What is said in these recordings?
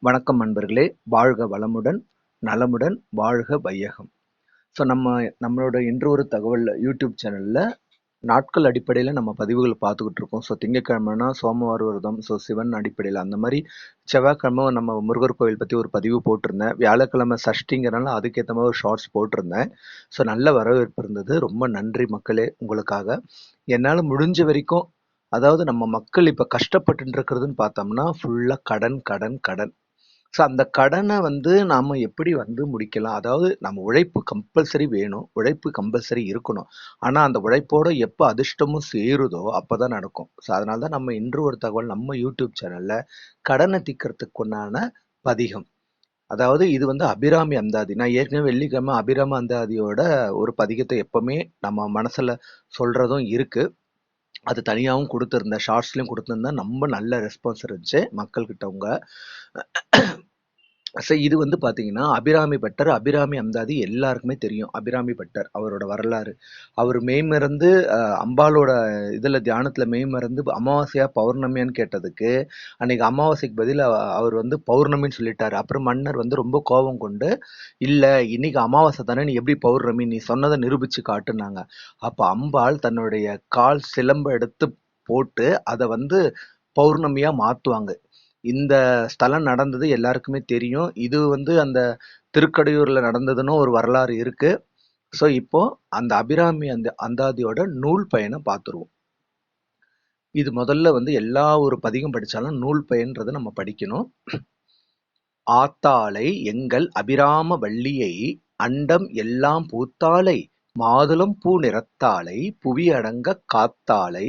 வணக்கம் நண்பர்களே! வாழ்க வளமுடன், நலமுடன், வாழ்க வையகம். ஸோ நம்மளோட இன்று ஒரு தகவல் யூடியூப் சேனல்ல நாட்கள் அடிப்படையில நம்ம பதிவுகள் பார்த்துக்கிட்டு இருக்கோம். ஸோ திங்கட்கிழமைனா சோமவார விரதம், ஸோ சிவன் அடிப்படையில அந்த மாரி செவ்வாய்க்கிழமை நம்ம முருகர் கோவில் பத்தி ஒரு பதிவு போட்டிருந்தேன். வியாழக்கிழமை சஷ்டிங்கிறனால அதுக்கேத்த மாரி ஒரு ஷார்ட்ஸ் போட்டிருந்தேன். ஸோ நல்ல வரவேற்பு இருந்தது. ரொம்ப நன்றி மக்களே உங்களுக்காக. என்னால முடிஞ்ச வரைக்கும் அதாவது நம்ம மக்கள் இப்ப கஷ்டப்பட்டுட்டு இருக்கிறதுன்னு பார்த்தோம்னா, ஃபுல்லா கடன், கடன், கடன். ஸோ அந்த கடனை நாம எப்படி முடிக்கலாம்? அதாவது நம்ம உழைப்பு கம்பல்சரி வேணும். உழைப்பு கம்பல்சரி இருக்கணும். ஆனா அந்த உழைப்போட எப்ப அதிர்ஷ்டமும் சேருதோ அப்பதான் நடக்கும். ஸோ அதனால தான் நம்ம இன்று ஒரு தகவல் நம்ம யூடியூப் சேனல்ல கடனை தீர்க்கறதுக்குண்டான பதிகம். அதாவது இது அபிராமி அந்தாதி. நான் ஏற்கனவே வெள்ளிக்கிழமை அபிராமி அந்தாதியோட ஒரு பதிகத்தை எப்பவுமே நம்ம மனசுல சொல்றதும் இருக்கு. அது தனியாவும் குடுத்திருந்தேன். ஷார்ட்ஸ்லயும் குடுத்திருந்தேன். ரொம்ப நல்ல ரெஸ்பான்ஸ் இருந்துச்சு மக்கள்கிட்ட உங்க. இது பார்த்தீங்கன்னா, அபிராமி பட்டர், அபிராமி அந்தாதி எல்லாருக்குமே தெரியும். அபிராமி பட்டர் அவரோட வரலாறு. அவர் மெய்மறந்து அம்பாளோட இதுல தியானத்துல மெய்மறந்து அமாவாசையா பௌர்ணமியான்னு கேட்டதுக்கு, அன்னைக்கு அமாவாசைக்கு பதிலா அவர் பௌர்ணமின்னு சொல்லிட்டாரு. அப்புறம் மன்னர் ரொம்ப கோபம் கொண்டு, "இல்ல இன்னைக்கு அமாவாசை தானே, நீ எப்படி பௌர்ணமி? நீ சொன்னதை நிரூபிச்சு காட்டுனாங்க." அப்ப அம்பாள் தன்னுடைய கால் சிலம்ப எடுத்து போட்டு அத பௌர்ணமியா மாத்துவாங்க. இந்த ஸ்தலம் நடந்தது எல்லாருக்குமே தெரியும். இது அந்த திருக்கடையூர்ல நடந்ததுன்னு ஒரு வரலாறு இருக்கு. ஸோ இப்போ அந்த அபிராமி அந்தாதியோட நூல் பயனை பார்த்துருவோம். இது முதல்ல எல்லா ஒரு பதிகம் படிச்சாலும் நூல் பயன்றதை நம்ம படிக்கணும். ஆத்தாளை எங்கள் அபிராம வள்ளியை அண்டம் எல்லாம் பூத்தாளை மாதுளம் பூ நிறத்தாளை புவி அடங்க காத்தாளை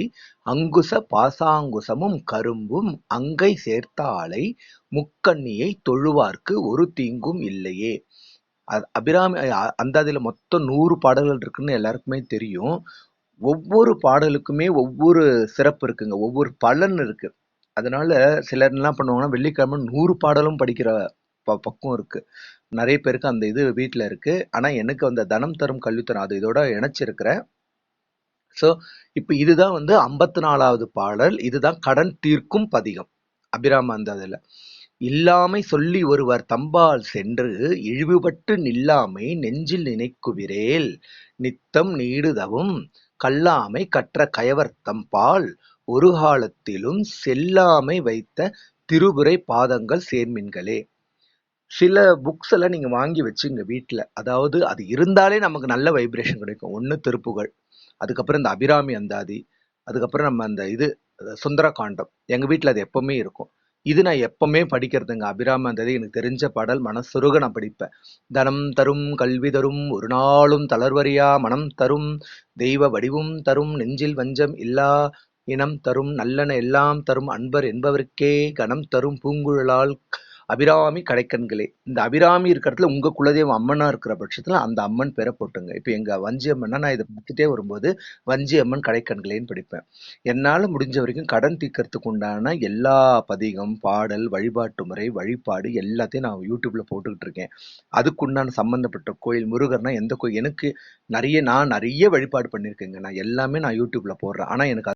அங்குச பாசாங்குசமும் கரும்பும் அங்கை சேர்த்தாளை முக்கண்ணியை தொழுவார்க்கு ஒரு தீங்கும் இல்லையே. அபிராமி அந்தாதியில மொத்தம் 100 பாடல்கள் இருக்குன்னு எல்லாருக்குமே தெரியும். ஒவ்வொரு பாடலுக்குமே ஒவ்வொரு சிறப்பு இருக்குங்க. ஒவ்வொரு பலன் இருக்கு. அதனால சிலர் என்ன பண்ணுவாங்கன்னா, வெள்ளிக்கிழமை 100 பாடலும் படிக்கிற பக்குவம் இருக்கு. நிறைய பேருக்கு அந்த இது வீட்ல இருக்கு. ஆனா எனக்கு அந்த தனம் தரும் கல்வி தரும் அது இதோட இணைச்சிருக்கிறேன். ஸோ இப்ப இதுதான் 54வது பாடல். இதுதான் கடன் தீர்க்கும் பதிகம் அபிராம அந்தாதியில. இல்லாமை சொல்லி ஒருவர் தம்பால் சென்று இழிவுபட்டு நில்லாமை நெஞ்சில் நினைக்குவிரேல் நித்தம் நீடுதவும் கல்லாமை கற்ற கயவர் தம்பால் ஒரு காலத்திலும் செல்லாமை வைத்த திருபுரை பாதங்கள் சேர்மின்களே. சில புக்ஸ் எல்லாம் நீங்க வாங்கி வச்சுங்க வீட்டுல. அதாவது அது இருந்தாலே நமக்கு நல்ல வைப்ரேஷன் கிடைக்கும். ஒண்ணு திருப்புகழ், அதுக்கப்புறம் இந்த அபிராமி அந்தாதி, அதுக்கப்புறம் நம்ம அந்த இது சுந்தரகாண்டம். எங்க வீட்டுல அது எப்பவுமே இருக்கும். இது நான் எப்பவுமே படிக்கிறதுங்க. அபிராமி அந்தாதி எனக்கு தெரிஞ்ச பாடல். மனசுருக நான் படிப்பேன். தனம் தரும் கல்வி தரும் ஒரு நாளும் தளர்வறியா மனம் தரும் தெய்வ வடிவும் தரும் நெஞ்சில் வஞ்சம் இல்லா இனம் தரும் நல்லன எல்லாம் தரும் அன்பர் என்பவருக்கே கணம் தரும் பூங்குழலால் அபிராமி கடைக்கண்களே. இந்த அபிராமி இருக்கிற இடத்துல உங்க குலதெய்வம் அம்மனா இருக்கிற பட்சத்துல அந்த அம்மன் பேரை போட்டுங்க. இப்ப எங்க வஞ்சி அம்மன்னா நான் இதை படிச்சுட்டே வரும்போது வஞ்சி அம்மன் கடைக்கண்களேன்னு படிப்பேன். என்னால முடிஞ்ச வரைக்கும் கடன் தீர்க்கறதுக்கு உண்டான எல்லா பதிகம், பாடல், வழிபாட்டு முறை, வழிபாடு எல்லாத்தையும் நான் யூடியூப்ல போட்டுக்கிட்டு இருக்கேன். அதுக்குண்டான சம்பந்தப்பட்ட கோயில், முருகர்னா எந்த கோயில், எனக்கு நான் நிறைய வழிபாடு பண்ணியிருக்கேங்க. நான் எல்லாமே யூடியூப்ல போடுறேன். ஆனா எனக்கு